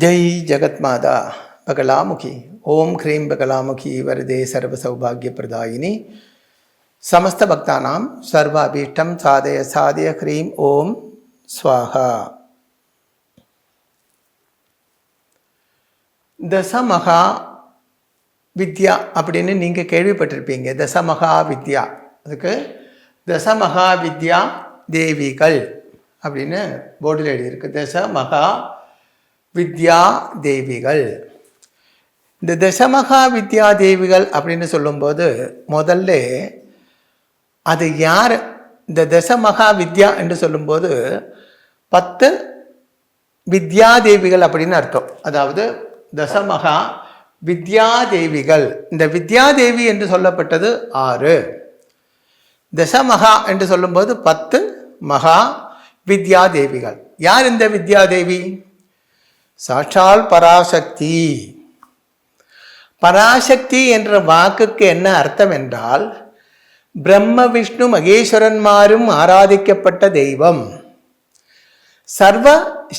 जय जगत्माता बगलामुखी ओम ह्रीं बगलामुखी वरदे सर्वसौभाग्यप्रदायिनी समस्त भक्तानां सर्वाभीष्टं साधय साधय ह्रीं ओम स्वाहा. தசமகா வித்யா அப்படின்னு நீங்கள் கேள்விப்பட்டிருப்பீங்க. தசமகா வித்யா, அதுக்கு தசமகா வித்யா தேவிகள் அப்படின்னு போர்டில் எழுதியிருக்கு. தசமகா வித்யா தேவிகள். இந்த தசமகா வித்யா தேவிகள் அப்படின்னு சொல்லும்போது முதல்ல அது யார்? இந்த தசமகா வித்யா என்று சொல்லும்போது 10 வித்யா தேவிகள் அப்படின்னு அர்த்தம். அதாவது தசமகா வித்யா தேவிகள். இந்த வித்யா தேவி என்று சொல்லப்பட்டது 6. தசமகா என்று சொல்லும்போது 10 மகா வித்யா தேவிகள். யார் இந்த வித்யா தேவி? சாட்சால் பராசக்தி. பராசக்தி என்ற வாக்குக்கு என்ன அர்த்தம் என்றால், பிரம்ம விஷ்ணு மகேஸ்வரன்மாரும் ஆராதிக்கப்பட்ட தெய்வம், சர்வ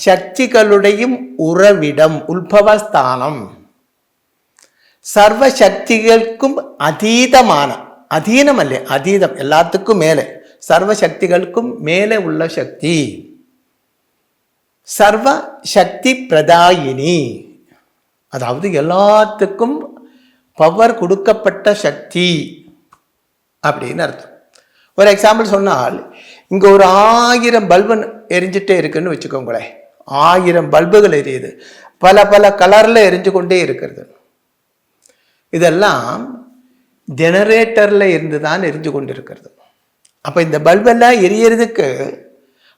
சக்திகளுடையும் உறவிடம், உத்பவஸ்தானம், சர்வ சக்திகளுக்கும் அதீதமான, அதீனம் அல்ல அதீதம், எல்லாத்துக்கும் மேலே, சர்வ சக்திகளுக்கும் மேலே உள்ள சக்தி, சர்வ சக்தி பிரதாயினி, அதாவது எல்லாத்துக்கும் பவர் கொடுக்கப்பட்ட சக்தி அப்படின்னு அர்த்தம். ஒரு எக்ஸாம்பிள் சொன்னால், இங்கே ஒரு 1000 பல்பு எரிஞ்சிட்டே இருக்குன்னு வச்சுக்கோங்களேன். 1000 பல்புகள் எரியுது, பல பல கலரில் எரிஞ்சு கொண்டே இருக்கிறது. இதெல்லாம் ஜெனரேட்டரில் இருந்து தான் எரிஞ்சு கொண்டு இருக்கிறது. அப்போ இந்த பல்பெல்லாம் எரியறதுக்கு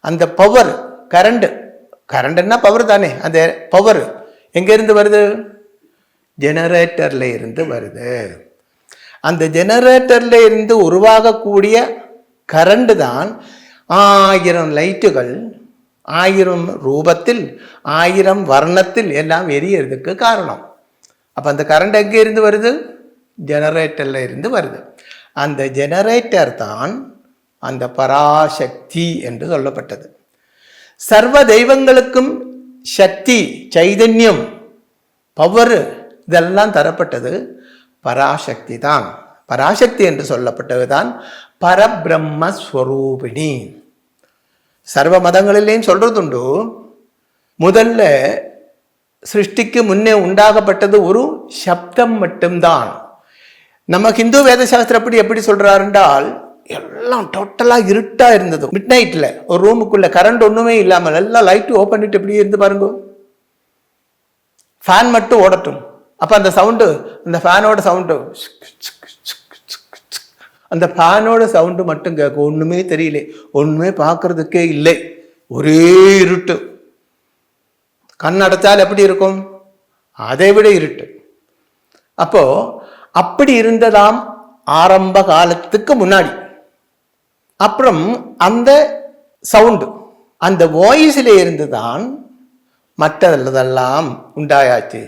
அந்த பவர், கரண்ட்னா பவர் தானே, அந்த பவர் எங்கேருந்து வருது? ஜெனரேட்டரில் இருந்து வருது. அந்த ஜெனரேட்டரில் இருந்து உருவாகக்கூடிய கரண்ட் தான் 1000 லைட்டுகள் 1000 ரூபத்தில் 1000 வர்ணத்தில் எல்லாம் எரியறதுக்கு காரணம். அப்போ அந்த கரண்ட் எங்கே இருந்து வருது? ஜெனரேட்டரில் இருந்து வருது. அந்த ஜெனரேட்டர் தான் அந்த பராசக்தி என்று சொல்லப்பட்டது. சர்வ தெய்வங்களுக்கும் சக்தி, சைதன்யம், பவர் இதெல்லாம் தரப்பட்டது பராசக்தி தான். பராசக்தி என்று சொல்லப்பட்டது தான் பரபிரம்மஸ்வரூபிணி. சர்வ மதங்களிலேயும் சொல்றதுண்டு, முதல்ல சிருஷ்டிக்கு முன்னே உண்டாகப்பட்டது ஒரு சப்தம் மட்டும்தான். நம்ம ஹிந்து வேத சாஸ்திரப்படி எப்படி சொல்றாருன்றால், எல்லாம் டோட்டலாக இருட்டாக இருந்தது. மிட் நைட்டில் ஒரு ரூமுக்குள்ள கரண்ட் ஒன்றுமே இல்லாமல் எல்லாம் லைட்டு ஓப்பன் பண்ணிட்டு எப்படி இருந்து பாருங்க, ஃபேன் மட்டும் ஓடட்டும். அப்போ அந்த சவுண்டு, அந்த ஃபேனோட சவுண்டு, அந்த ஃபேனோட சவுண்டு மட்டும் கேட்கும். ஒன்றுமே தெரியல, ஒன்றுமே பார்க்கறதுக்கே இல்லை, ஒரே இருட்டு. கண் அடைச்சால் எப்படி இருக்கும்? அதை விட இருட்டு. அப்போ அப்படி இருந்ததாம் ஆரம்ப காலத்துக்கு முன்னாடி. அப்புறம் அந்த சவுண்டு, அந்த வாய்ஸில் இருந்து தான் மற்றதெல்லாம் உண்டாயாச்சு.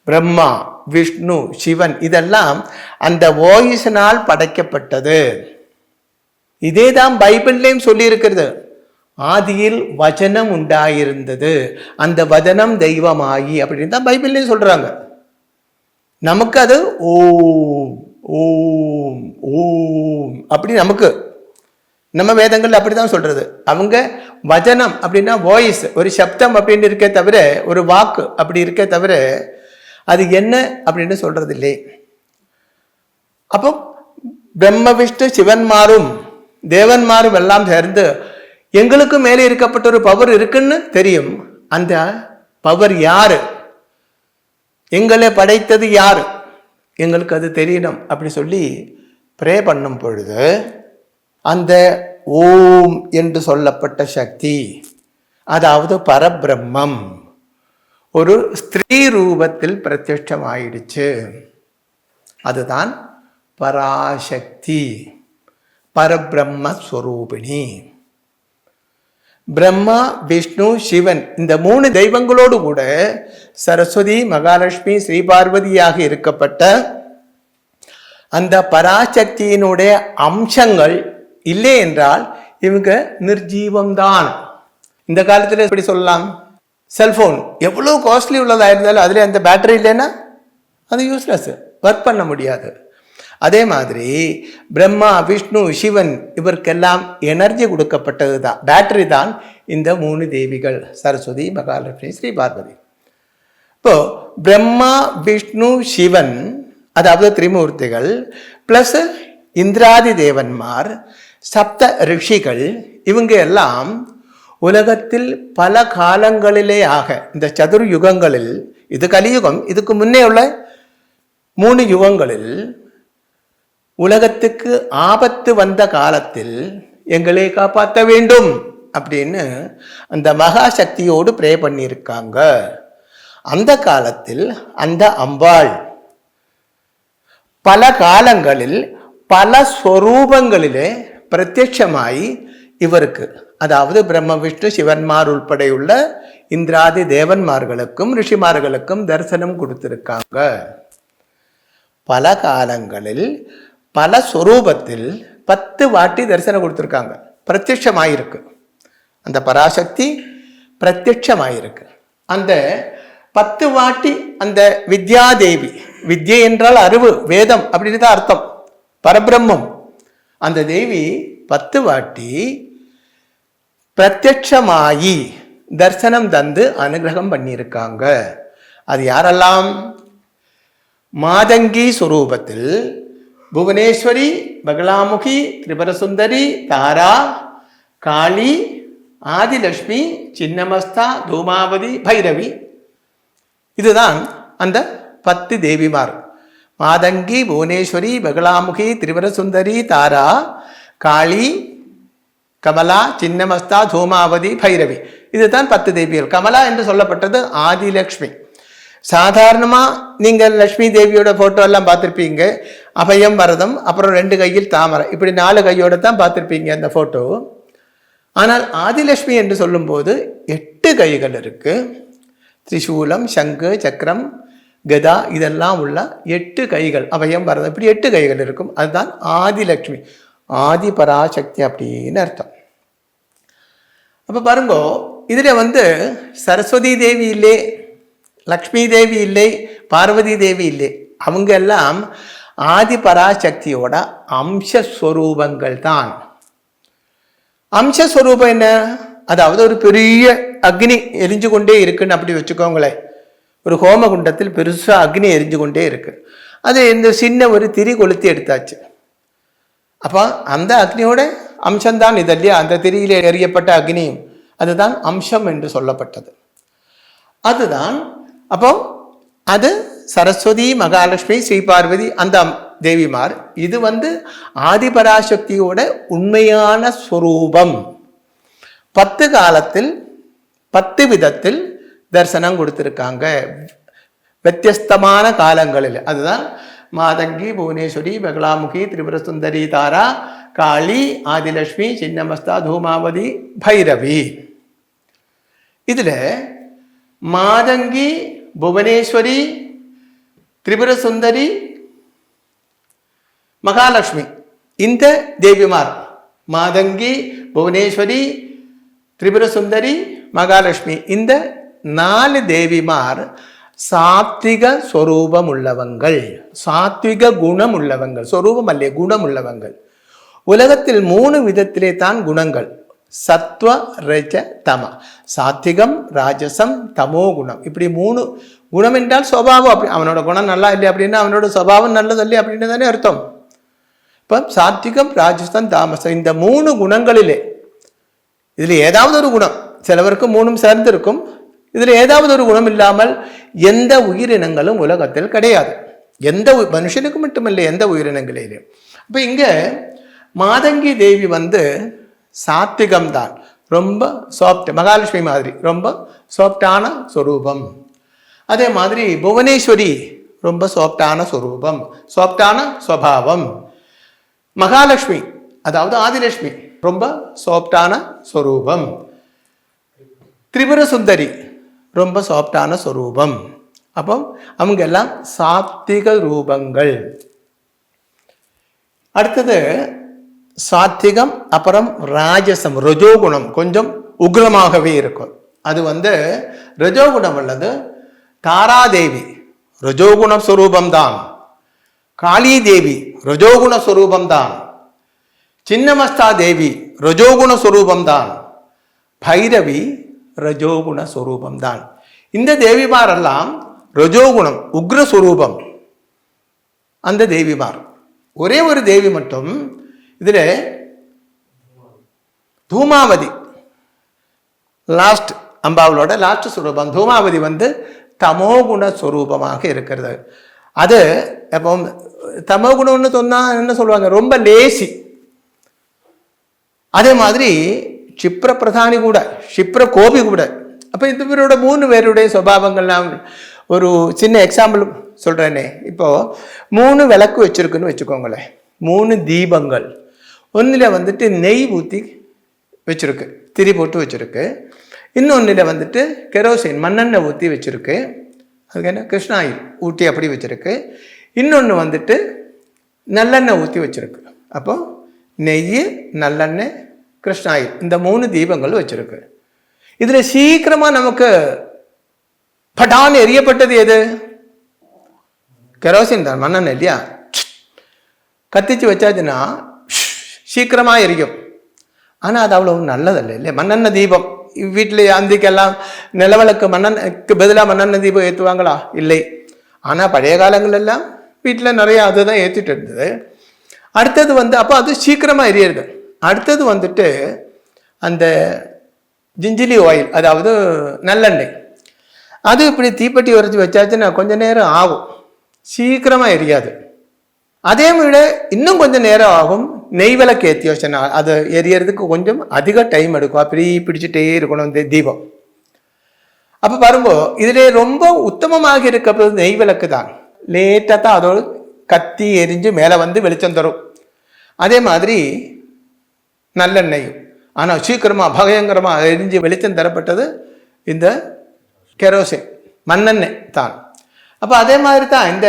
பிரம்மா, விஷ்ணு, சிவன் இதெல்லாம் அந்த வாய்ஸினால் படைக்கப்பட்டது. இதே தான் பைபிள்லையும் சொல்லி இருக்கிறது. ஆதியில் வசனம் உண்டாயிருந்தது, அந்த வசனம் தெய்வமாகி அப்படின்னு தான் பைபிள்லையும் சொல்றாங்க. நமக்கு அது ஓம் ஓம் ஓம் அப்படி நமக்கு நம்ம வேதங்கள் அப்படிதான் சொல்றது. அவங்க வசனம் அப்படின்னா வாய்ஸ், ஒரு சப்தம் அப்படின்னு இருக்கே தவிர, ஒரு வாக்கு அப்படி இருக்கே தவிர அது என்ன அப்படின்னு சொல்றது இல்லை. அப்போ பிரம்ம விஷ்ணு சிவன்மாரும் தேவன்மாரும் எல்லாம் சேர்ந்து எங்களுக்கு மேலே இருக்கப்பட்ட ஒரு பவர் இருக்குன்னு தெரியும். அந்த பவர் யாரு, எங்களை படைத்தது யாரு, எங்களுக்கு அது தெரியணும் அப்படி சொல்லி ப்ரே பண்ணும் பொழுது அந்த ஓம் என்று சொல்லப்பட்ட சக்தி, அதாவது பரபிரம்மம், ஒரு ஸ்திரீ ரூபத்தில் பிரத்யட்சமாயிடுச்சு. அதுதான் பராசக்தி, பரபிரம்மஸ்வரூபிணி. பிரம்மா, விஷ்ணு, சிவன் இந்த 3 தெய்வங்களோடு கூட சரஸ்வதி, மகாலட்சுமி, ஸ்ரீபார்வதியாக இருக்கப்பட்ட அந்த பராசக்தியினுடைய அம்சங்கள் இல்லை என்றால் இவங்க நிர்ஜீவம்தான். இந்த காலத்தில் எப்படி சொல்லலாம்? செல்ஃபோன் எவ்வளோ காஸ்ட்லி உள்ளதாக இருந்தாலும் அதில் அந்த பேட்டரி இல்லைன்னா அது யூஸ்லெஸ், ஒர்க் பண்ண முடியாது. அதே மாதிரி பிரம்மா, விஷ்ணு, சிவன் இவருக்கெல்லாம் எனர்ஜி கொடுக்கப்பட்டது தான், பேட்டரி தான் இந்த 3 தேவிகள், சரஸ்வதி, மகாலட்சுமி, ஸ்ரீ பார்வதி. இப்போ பிரம்மா, விஷ்ணு, சிவன் அதாவது திரிமூர்த்திகள் பிளஸ் இந்திராதி தேவன்மார், சப்த ரிஷிகள், இவங்க எல்லாம் உலகத்தில் பல காலங்களிலே ஆக இந்த சதுர் யுகங்களில், இது கலியுகம், இதுக்கு முன்னே உள்ள 3 யுகங்களில் உலகத்துக்கு ஆபத்து வந்த காலத்தில் எங்களை காப்பாற்ற வேண்டும் அப்படின்னு அந்த மகா சக்தியோடு ப்ரே பண்ணியிருக்காங்க. அந்த காலத்தில் அந்த அம்பாள் பல காலங்களில் பல ஸ்வரூபங்களிலே பிரத்யட்சமாய் இவருக்கு, அதாவது பிரம்ம, விஷ்ணு, சிவன்மார் உள்படையுள்ள இந்திராதி தேவன்மார்களுக்கும் ரிஷிமார்களுக்கும் தரிசனம் கொடுத்திருக்காங்க. பல காலங்களில் பல ஸ்வரூபத்தில் 10 வாட்டி தரிசனம் கொடுத்துருக்காங்க. பிரத்யட்சமாயிருக்கு, அந்த பராசக்தி பிரத்யட்சமாயிருக்கு. அந்த 10 வாட்டி அந்த வித்யாதேவி, வித்யை என்றால் அறிவு, வேதம் அப்படின்னு தான் அர்த்தம், பரபிரம்மம். அந்த தேவி 10 வாட்டி பிரத்யட்சமாயி தரிசனம் தந்து அனுகிரகம் பண்ணியிருக்காங்க. அது யாரெல்லாம்? மாதங்கி சுரூபத்தில் புவனேஸ்வரி, பகலாமுகி, திரிபுரசுந்தரி, தாரா, காளி, ஆதிலட்சுமி, சின்னமஸ்தா, தூமாவதி, பைரவி. இதுதான் அந்த 10 தேவிமார். மாதங்கி, புவனேஸ்வரி, பகலாமுகி, திரிபுரசுந்தரி, தாரா, காளி, கமலா, சின்னமஸ்தா, தூமாவதி, பைரவி. இதுதான் 10 தேவிகள். கமலா என்று சொல்லப்பட்டது ஆதிலட்சுமி. சாதாரணமாக நீங்கள் லக்ஷ்மி தேவியோட ஃபோட்டோ எல்லாம் பார்த்துருப்பீங்க, அபயம், வரதம், அப்புறம் 2 கையில் தாமரை, இப்படி 4 கையோட தான் பார்த்துருப்பீங்க அந்த ஃபோட்டோ. ஆனால் ஆதிலட்சுமி என்று சொல்லும்போது 8 கைகள் இருக்கு. திரிசூலம், சங்கு, சக்கரம், கதா இதெல்லாம் உள்ள 8 கைகள், அபயம், வரதம், இப்படி 8 கைகள் இருக்கும். அதுதான் ஆதிலட்சுமி, ஆதி பராசக்தி அப்படின்னு அர்த்தம். அப்போ பாருங்க, இதில் சரஸ்வதி தேவி இல்லை, லக்ஷ்மி தேவி இல்லை, பார்வதி தேவி இல்லை. அவங்க எல்லாம் ஆதி பராசக்தியோட அம்சஸ்வரூபங்கள் தான். அம்சஸ்வரூபம் என்ன? அதாவது ஒரு பெரிய அக்னி எரிஞ்சு கொண்டே இருக்குன்னு அப்படி வச்சுக்கோங்களேன். ஒரு ஹோமகுண்டத்தில் பெருசாக அக்னி எரிஞ்சு கொண்டே இருக்கு. அது இந்த சின்ன ஒரு திரி கொளுத்தி எடுத்தாச்சு. அப்போ அந்த அக்னியோட அம்சம்தான் இது இல்லையா? அந்த திரியில எரியப்பட்ட அக்னியும் அதுதான் அம்சம் என்று சொல்லப்பட்டது. அதுதான். அப்போ அது சரஸ்வதி, மகாலட்சுமி, ஸ்ரீ பார்வதி, அந்த தேவிமார். இது ஆதிபராசக்தியோட உண்மையான ஸ்வரூபம். 10 காலத்தில் 10 விதத்தில் தரிசனம் கொடுத்திருக்காங்க, வித்தியஸ்தமான காலங்களில். அதுதான் மாதங்கி, புவனேஸ்வரி, பகலாமுகி, திரிபுரசுந்தரி, தாரா, காளி, ஆதிலட்சுமி, சின்னமஸ்தா, தூமாவதி, பைரவி. இதில் மாதங்கி, புவனேஸ்வரி, திரிபுரசுந்தரி, மகாலட்சுமி, இந்த தேவிமார் மாதங்கி, புவனேஸ்வரி, திரிபுரசுந்தரி, மகாலட்சுமி, இந்த 4 தேவிமார் சாத்விக ஸ்வரூபம் உள்ளவங்கள், சாத்விக குணம் உள்ளவங்கள், ஸ்வரூபம் அல்ல குணம் உள்ளவங்கள். உலகத்தில் 3 விதத்திலே தான் குணங்கள், சத்வ, ரஜ, தம. சாத்விகம், ராஜசம், தமோ குணம். இப்படி 3 குணம் என்றால் சுபாவம். அப்படி அவனோட குணம் நல்லா இல்லை அப்படின்னா அவனோட சுபாவம் நல்லது இல்லை அப்படின்னு தானே அர்த்தம். இப்போ சாத்விகம், ராஜசம், தாமசம், இந்த 3 குணங்களிலே இதில் ஏதாவது ஒரு குணம், சிலவருக்கு 3ம் சேர்ந்திருக்கும். இதில் ஏதாவது ஒரு குணம் இல்லாமல் எந்த உயிரினங்களும் உலகத்தில் கிடையாது. எந்த மனுஷனுக்கு மட்டுமில்லை, எந்த உயிரினங்களிலும். அப்போ இங்கே மாதங்கி தேவி சாத்விகம் தான், ரொம்ப சாஃப்ட், மகாலட்சுமி மாதிரி ரொம்ப சாஃப்டான ஸ்வரூபம். அதே மாதிரி புவனேஸ்வரி ரொம்ப சாஃப்டான ஸ்வரூபம், சாஃப்டான ஸ்வபாவம். மகாலட்சுமி அதாவது ஆதிலட்சுமி ரொம்ப சாஃப்டான ஸ்வரூபம். திரிபுரசுந்தரி ரொம்ப சாஃப்டான ஸ்வரூபம். அப்போ அவங்க எல்லாம் சாத்விக ரூபங்கள். அடுத்தது சாத்விகம், அப்புறம் ராஜசம், ரஜோகுணம், கொஞ்சம் உக்ரமாகவே இருக்கும். அது ரஜோகுணம் உள்ளது. தாராதேவி ரஜோகுண ஸ்வரூபம்தான். காளி தேவி ரஜோகுண ஸ்வரூபம்தான். சின்னமஸ்தா தேவி ரஜோகுண ஸ்வரூபம்தான். பைரவி ரஜோகுண ஸ்வரூபம்தான். இந்த தேவிமாரெல்லாம் ரஜோகுணம் உக்ரஸ்வரூபம். அந்த தேவிமார் ஒரே ஒரு தேவி மட்டும் இதில் தூமாவதி லாஸ்ட் அம்பாவளோட லாஸ்ட் ஸ்வரூபம். தூமாவதி தமோகுண ஸ்வரூபமாக இருக்கிறது. அது எப்போ தமோகுணம்னு சொன்னா என்ன சொல்லுவாங்க, ரொம்ப லேசி. அதே மாதிரி க்ஷிப்ர பிரதானி கூட, க்ஷிப்ர கோபி கூட. அப்போ இந்த பேரோட 3 பேருடைய சுபாவங்கள்லாம் ஒரு சின்ன எக்ஸாம்பிள் சொல்கிறேனே. இப்போது 3 விளக்கு வச்சுருக்குன்னு வச்சுக்கோங்களேன், 3 தீபங்கள். ஒன்றில் நெய் ஊற்றி வச்சுருக்கு, திரி போட்டு வச்சுருக்கு. இன்னொன்றில் கெரோசின் மண்ணெண்ணெய் ஊற்றி வச்சுருக்கு. அதுக்கு என்ன கிருஷ்ணாயில் ஊட்டி அப்படி வச்சுருக்கு. இன்னொன்று நல்லெண்ணெய் ஊற்றி வச்சுருக்கு. அப்போ நெய், நல்லெண்ணெய், கிருஷ்ணாயில் இந்த 3 தீபங்கள் வச்சுருக்கு. இதில் சீக்கிரமாக நமக்கு பட்டான் எரியப்பட்டது எது? கெரோசின் தான், மண்ணெண்ணெய் இல்லையா? கத்திச்சு வச்சாச்சுன்னா சீக்கிரமாக எரியும். ஆனால் அது அவ்வளோ நல்லதல்ல இல்லையா? மண்ணெண்ணெய் தீபம் வீட்டில் அந்திக்கெல்லாம் நிலவிளக்கு மண்ணெண்ணெய்க்கு பதிலாக மண்ணெண்ணெய் தீபம் ஏற்றுவாங்களா? இல்லை. ஆனால் பழைய காலங்களெல்லாம் வீட்டில் நிறைய அதுதான் ஏற்றிட்டு இருந்தது. அடுத்தது அப்போ அது சீக்கிரமாக எரியுது. அடுத்தது அந்த ஜிஞ்சிலி ஆயில், அதாவது நல்லெண்ணெய். அது இப்படி தீப்பெட்டி உரைச்சி வச்சாச்சுன்னா கொஞ்சம் நேரம் ஆகும், சீக்கிரமாக எரியாது. அதே விட இன்னும் கொஞ்சம் நேரம் ஆகும் நெய் விளக்கு ஏற்றி வச்சனா. அது எரியறதுக்கு கொஞ்சம் அதிக டைம் எடுக்கும், அப்படி பிடிச்சிட்டே இருக்கணும் இந்த தீபம். அப்போ பாருங்க, இதிலே ரொம்ப உத்தமமாக இருக்கிறது நெய் விளக்கு தான். லேட்டாக தான் அதோடு கத்தி எரிஞ்சு மேலே வெளிச்சம் தரும். அதே மாதிரி நல்லெண்ணெய், ஆனால் சீக்கிரமாக பயங்கரமாக எரிஞ்சு வெளிச்சம் தரப்பட்டது இந்த கெரோசின் மண்ணெண்ணெய் தான். அப்போ அதே மாதிரி தான் இந்த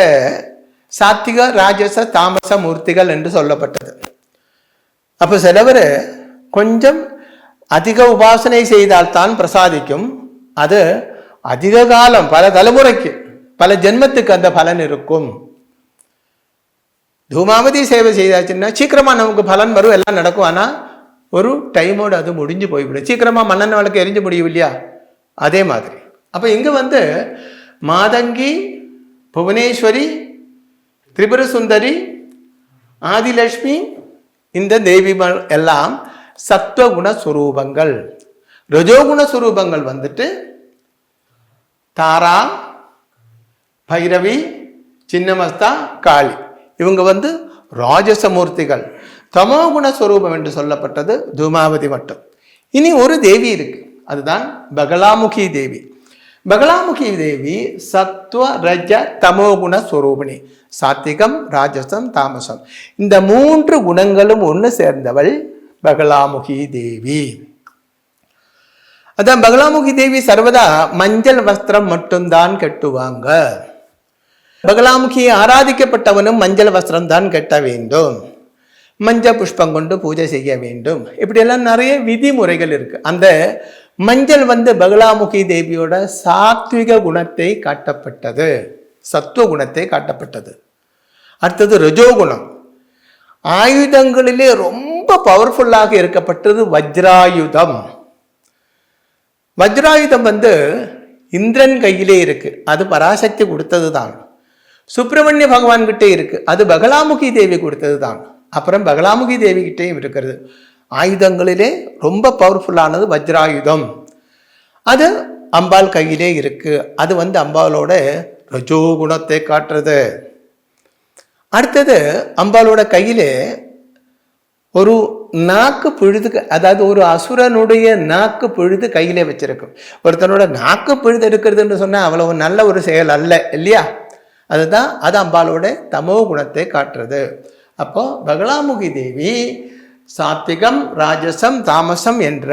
சாத்விக, ராஜச, தாமச மூர்த்திகள் என்று சொல்லப்பட்டது. அப்போ சிலவர் கொஞ்சம் அதிக உபாசனை செய்தால்தான் பிரசாதிக்கும். அது அதிக காலம், பல தலைமுறைக்கு, பல ஜென்மத்துக்கு அந்த பலன் இருக்கும். தூமாவதி சேவை செய்தாச்சுன்னா சீக்கிரமாக நமக்கு பலன் வரும், எல்லாம் நடக்கும். ஆனால் ஒரு டைமோடு அது முடிஞ்சு போய்விடும். சீக்கிரமாக மண்ணெண்ணெய் விளக்கு எரிஞ்சு முடியும் இல்லையா? அதே மாதிரி அப்போ இங்கே மாதங்கி, புவனேஸ்வரி, திரிபுர சுந்தரி, ஆதிலட்சுமி, இந்த தேவிகள் எல்லாம் சத்வகுண சுரூபங்கள். ரஜோகுண சுரூபங்கள் தாரா, பைரவி, சின்னமஸ்தா, காளி. இவங்க ராஜசமூர்த்திகள். தமோகுண ஸ்வரூபம் என்று சொல்லப்பட்டது தூமாவதி மட்டும். இனி ஒரு தேவி இருக்கு, அதுதான் பகலாமுகி தேவி. பகலாமுகி தேவி சத்வ, ரஜ, தமோகுண ஸ்வரூபிணி. சாத்விகம், ராஜசம், தாமசம் இந்த 3 குணங்களும் ஒன்று சேர்ந்தவள் பகலாமுகி தேவி. அதான் பகலாமுகி தேவி சர்வதா மஞ்சள் வஸ்திரம் மட்டும்தான் கட்டுவாங்க. பகலாமுகி ஆராதிக்கப்பட்டவனும் மஞ்சள் வஸ்திரம் தான் கட்ட வேண்டும், மஞ்சள் புஷ்பம் கொண்டு பூஜை செய்ய வேண்டும். இப்படியெல்லாம் நிறைய விதிமுறைகள் இருக்கு. அந்த மஞ்சள் பகலாமுகி தேவியோட சாத்விக குணத்தை காட்டப்பட்டது, சத்துவ குணத்தை காட்டப்பட்டது. அடுத்தது ரஜோகுணம். ஆயுதங்களிலே ரொம்ப பவர்ஃபுல்லாக இருக்கப்பட்டது வஜ்ராயுதம். வஜ்ராயுதம் இந்திரன் கையிலே இருக்கு, அது பராசக்தி கொடுத்தது தான். சுப்பிரமணிய பகவான் கிட்டே இருக்கு, அது பகலாமுகி தேவி கொடுத்தது தான். அப்புறம் பகலாமுகி தேவி கிட்டேயும் இருக்கிறது. ஆயுதங்களிலே ரொம்ப பவர்ஃபுல்லானது வஜ்ராயுதம். அது அம்பாள் கையிலே இருக்கு, அது அம்பாளோட ரஜோகுணத்தை காட்டுறது. அடுத்தது அம்பாளோட கையிலே ஒரு நாக்கு பொழுது, அதாவது ஒரு அசுரனுடைய நாக்கு பொழுது கையிலே வச்சிருக்கும். ஒருத்தனோட நாக்கு பொழுது எடுக்கிறதுன்னு சொன்னால் அவ்வளவு நல்ல ஒரு செயல் அல்ல இல்லையா? அதுதான் அது அம்பாளோட தமோ குணத்தை காட்டுறது. அப்போ பகலாமுகி தேவி சாத்விகம், ராஜசம், தாமசம் என்ற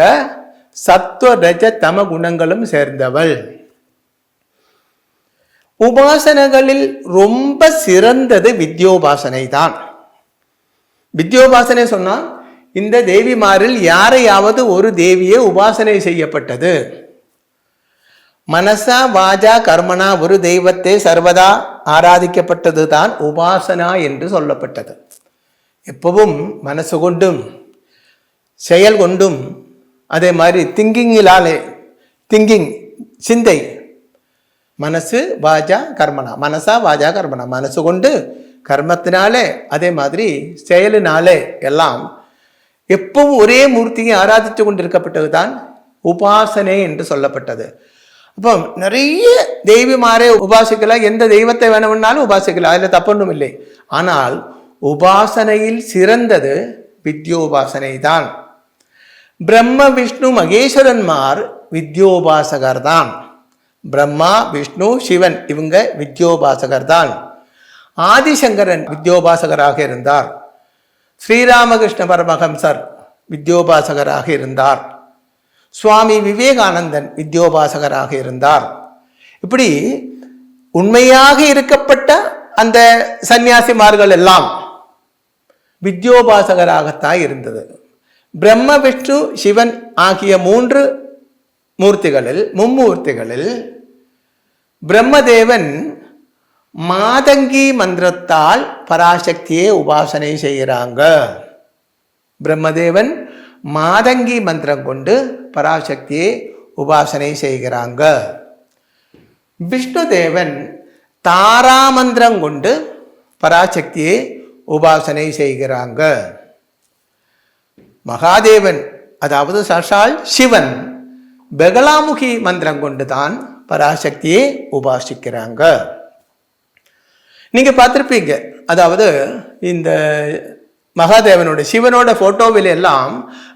சத்துவ, ரஜ, தம குணங்களும் சேர்ந்தவள். உபாசனைகளில் ரொம்ப சிறந்தது வித்யோபாசனை தான். வித்யோபாசனை சொன்னால் இந்த தேவிமாரில் யாரையாவது ஒரு தேவியை உபாசனை செய்யப்பட்டது, மனசா வாஜா கர்மனா ஒரு தெய்வத்தை சர்வதா ஆராதிக்கப்பட்டது தான் உபாசனா என்று சொல்லப்பட்டது. எப்பவும் மனசு கொண்டும் செயல் கொண்டும் அதே மாதிரி திங்கிங் சிந்தை மனசு வாஜா கர்மனா, மனசா வாஜா கர்மனா, மனசு கொண்டு கர்மத்தினாலே அதே மாதிரி செயலினாலே எல்லாம் எப்பவும் ஒரே மூர்த்தியை ஆராதித்து கொண்டிருக்கப்பட்டது தான் உபாசனை என்று சொல்லப்பட்டது. அப்போ நிறைய தெய்வமாரே உபாசிக்கலாம், எந்த தெய்வத்தை வேணும்னாலும் உபாசிக்கலாம், அதில் தப்பொன்றும் இல்லை. ஆனால் உபாசனையில் சிறந்தது வித்யோபாசனை தான். பிரம்ம விஷ்ணு மகேஸ்வரன்மார் வித்யோபாசகர் தான். பிரம்மா விஷ்ணு சிவன் இவங்க வித்யோபாசகர் தான். ஆதிசங்கரன் வித்யோபாசகராக இருந்தார். ஸ்ரீராமகிருஷ்ண பரமஹம்சர் வித்யோபாசகராக இருந்தார். சுவாமி விவேகானந்தன் வித்யோபாசகராக இருந்தார். இப்படி உண்மையாக இருக்கப்பட்ட அந்த சன்னியாசிமார்கள் எல்லாம் வித்யோபாசகராகத்தான் இருந்தது. பிரம்ம விஷ்ணு சிவன் ஆகிய மும்மூர்த்திகளில் பிரம்மதேவன் மாதங்கி மந்திரத்தால் பராசக்தியை உபாசனை செய்கிறாங்க. பிரம்மதேவன் மாதங்கி மந்திரம் கொண்டு பராசக்தியை உபாசனை செய்கிறாங்க. விஷ்ணுதேவன் தாரா மந்திரம் கொண்டு பராசக்தியை உபாசனை செய்கிறாங்க. மகாதேவன் அதாவது சாஷால் சிவன் பெகலாமுகி மந்திரம் கொண்டு தான் பராசக்தியை உபாசிக்கிறாங்க. நீங்க பார்த்திருப்பீங்க, அதாவது இந்த மகாதேவனோட சிவனோட போட்டோவில் எல்லாம்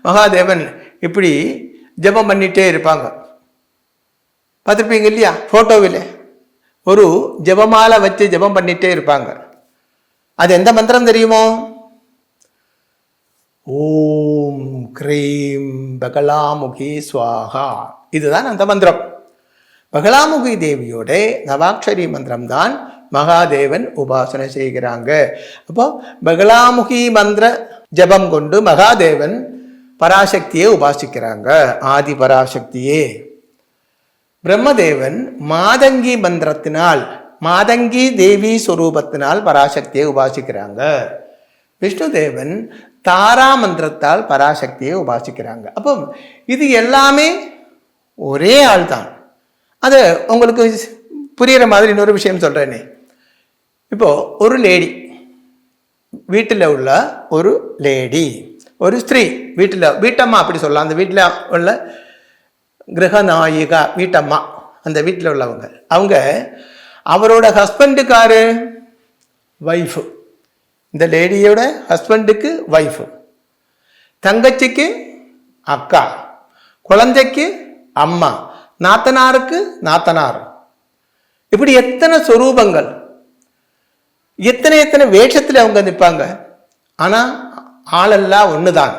மகாதேவன் இப்படி ஜபம் பண்ணிட்டே இருப்பாங்க. பார்த்துருப்பீங்க இல்லையா? போட்டோவில் ஒரு ஜபமாலை வச்சு ஜபம் பண்ணிட்டே இருப்பாங்க. அது எந்த மந்திரம் தெரியுமோ? ஓம் க்ரீம் பகலாமுகி ஸ்வாகா. இதுதான் அந்த மந்திரம். பகலாமுகி தேவியோட நவாட்சரி மந்திரம் தான் மகாதேவன் உபாசனை செய்கிறாங்க. அப்போ பகலாமுகி மந்திர ஜபம் கொண்டு மகாதேவன் பராசக்தியை உபாசிக்கிறாங்க, ஆதி பராசக்தியே. பிரம்மதேவன் மாதங்கி மந்திரத்தினால், மாதங்கி தேவி சொரூபத்தினால் பராசக்தியை உபாசிக்கிறாங்க. விஷ்ணுதேவன் தாரா மந்திரத்தால் பராசக்தியை உபாசிக்கிறாங்க. அப்போ இது எல்லாமே ஒரே ஆள் தான். அது உங்களுக்கு புரிகிற மாதிரி இன்னொரு விஷயம் சொல்கிறேனே. இப்போ ஒரு லேடி, வீட்டில் உள்ள ஒரு லேடி, ஒரு ஸ்திரீ, வீட்டம்மா அப்படி சொல்லலாம். அந்த வீட்டில் உள்ள கிரகநாயிகா, வீட்டம்மா, அந்த வீட்டில் உள்ளவங்க, அவங்க அவரோட ஹஸ்பண்டுக்காரு வைஃபு, இந்த லேடியோட ஹஸ்பண்டுக்கு வைஃபு, தங்கச்சிக்கு அக்கா, குழந்தைக்கு அம்மா, நாத்தனாருக்கு நாத்தனார். இப்படி எத்தனை சொரூபங்கள், எத்தனை வேஷத்தில் அவங்க நிற்பாங்க. ஆனால் ஆளெல்லாம் ஒன்று தான்.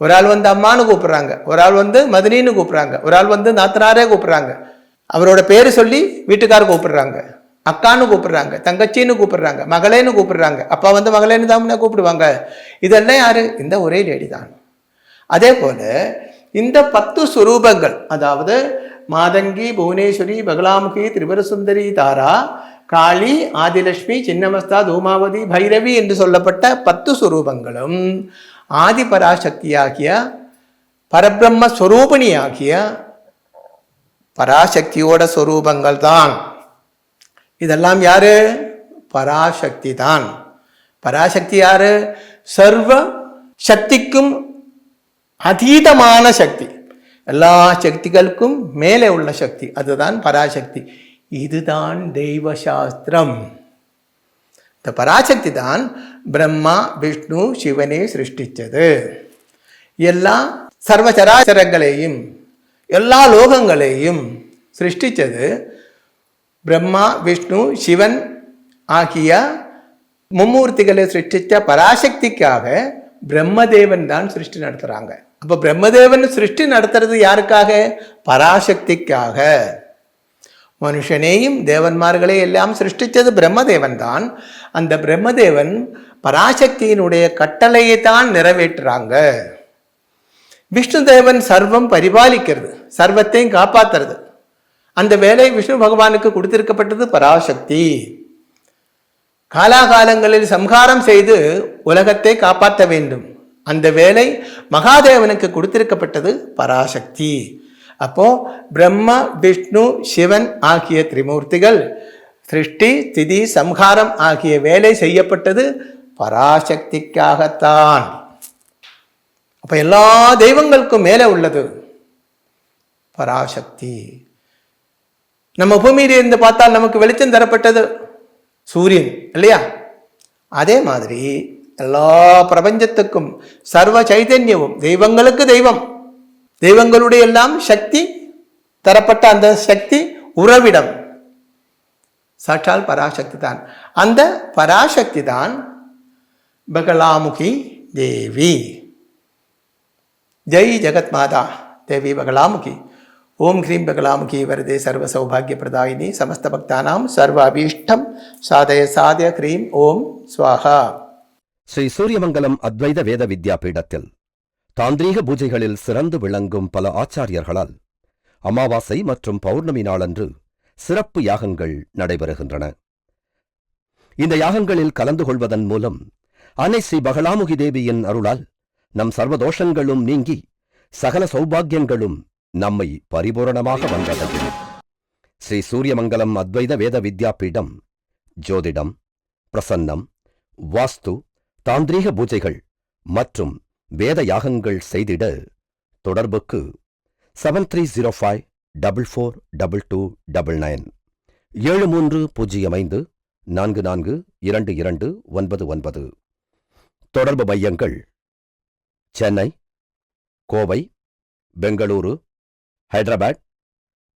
ஒரு ஆள் வந்து அம்மானு கூப்பிட்றாங்க, ஒரு ஆள் வந்து மதினின்னு கூப்பிட்றாங்க, ஒரு ஆள் வந்து நாத்தனாரே கூப்பிட்றாங்க, அவரோட பேர் சொல்லி வீட்டுக்காரர் கூப்பிடுறாங்க, அக்கான்னு கூப்பிடுறாங்க, தங்கச்சின்னு கூப்பிடுறாங்க, மகளேன்னு கூப்பிடுறாங்க, அப்பா வந்து மகளேன்னு தான் கூப்பிடுவாங்க. இதெல்லாம் யாரு? இந்த ஒரே லேடி தான். அதே போல இந்த 10 சுரூபங்கள், அதாவது மாதங்கி, புவனேஸ்வரி, பகலாமுகி, திரிபுரசுந்தரி, தாரா, காளி, ஆதிலட்சுமி, சின்னமஸ்தா, தூமாவதி, பைரவி என்று சொல்லப்பட்ட 10 சுரூபங்களும் ஆதி பராசக்தியாகிய பரபிரம்ம ஸ்வரூபிணியாகிய பராசக்தியோட சொரூபங்கள் தான். இதெல்லாம் யாரு? பராசக்தி தான். பராசக்தி யாரு? சர்வ சக்திக்கும் அதீதமான சக்தி, எல்லா சக்திகளுக்கும் மேலே உள்ள சக்தி, அதுதான் பராசக்தி. இதுதான் தெய்வ சாஸ்திரம். இந்த பராசக்தி தான் பிரம்மா விஷ்ணு சிவனை சிருஷ்டிச்சது. எல்லா சர்வச்சராச்சரங்களையும் எல்லா லோகங்களையும் சிருஷ்டிச்சது பிரம்மா விஷ்ணு சிவன் ஆகிய மும்மூர்த்திகளை சிருஷ்டிச்ச பராசக்திக்காக பிரம்மதேவன் தான் சிருஷ்டி நடத்துறாங்க. அப்ப பிரம்மதேவன் சிருஷ்டி நடத்துறது யாருக்காக? பராசக்திக்காக. மனுஷனையும் தேவன்மார்களையும் எல்லாம் சிருஷ்டிச்சது பிரம்மதேவன் தான். அந்த பிரம்மதேவன் பராசக்தியினுடைய கட்டளையை தான் நிறைவேற்றுறாங்க. விஷ்ணுதேவன் சர்வம் பரிபாலிக்கிறது, சர்வத்தையும் காப்பாத்துறது. அந்த வேலை விஷ்ணு பகவானுக்கு கொடுத்திருக்கப்பட்டது பராசக்தி. காலாகாலங்களில் சம்ஹாரம் செய்து உலகத்தை காப்பாற்ற வேண்டும். அந்த வேலை மகாதேவனுக்கு கொடுத்திருக்கப்பட்டது பராசக்தி. அப்போ பிரம்மா, விஷ்ணு, சிவன் ஆகிய திரிமூர்த்திகள் சிருஷ்டி, ஸ்திதி, சம்ஹாரம் ஆகிய வேலை செய்யப்பட்டது பராசக்திக்காகத்தான். அப்ப எல்லா தெய்வங்களுக்கும் மேலே உள்ளது பராசக்தி. நம்ம பூமியில இருந்து பார்த்தால் நமக்கு வெளிச்சம் தரப்பட்டது சூரியன் இல்லையா? அதே மாதிரி எல்லா பிரபஞ்சத்துக்கும் சர்வ சைதன்யமும் தெய்வங்களுக்கு தெய்வம், தெய்வங்களுடைய எல்லாம் சக்தி தரப்பட்ட அந்த சக்தி உறவிடம் சாட்சால் பராசக்தி தான். அந்த பராசக்தி தான் பகலாமுகி தேவி. ஜெய் ஜெகத் மாதா தேவி பகலாமுகி. ஓம் ஹ்ரீம் பகலாமுகி வரதே சர்வ சௌபாகிய பிரதாயினி சமஸ்த பக்தானாம் சர்வ அபீஷ்டம் சாதய சாதய ஹ்ரீம் ஓம் ஸ்வாஹா. ஸ்ரீ சூரியமங்கலம் அத்வைத வேத வித்யாபீடத்தில் தாந்திரீக பூஜைகளில் சிறந்து விளங்கும் பல ஆச்சாரியர்களால் அமாவாசை மற்றும் பௌர்ணமி நாளன்று சிறப்பு யாகங்கள் நடைபெறுகின்றன. இந்த யாகங்களில் கலந்து கொள்வதன் மூலம் அன்னை ஸ்ரீ பகலாமுகி தேவியின் அருளால் நம் சர்வதோஷங்களும் நீங்கி சகல சௌபாகியங்களும் நம்மை பரிபூரணமாக வந்தடையும். ஸ்ரீ சூரியமங்கலம் அத்வைத வேத வித்யாபீடம் ஜோதிடம், பிரசன்னம், வாஸ்து, தாந்திரீக பூஜைகள் மற்றும் வேத யாகங்கள் செய்திட தொடர்புக்கு 7305442299 7305442299. தொடர்பு மையங்கள் சென்னை, கோவை, பெங்களூரு, ஹைதராபாத்,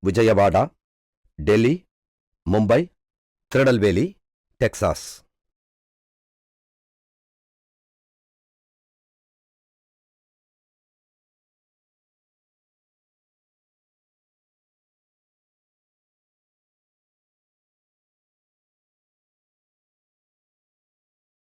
விஜயவாடா, டெல்லி, மும்பை, திருநெல்வேலி, டெக்சாஸ்.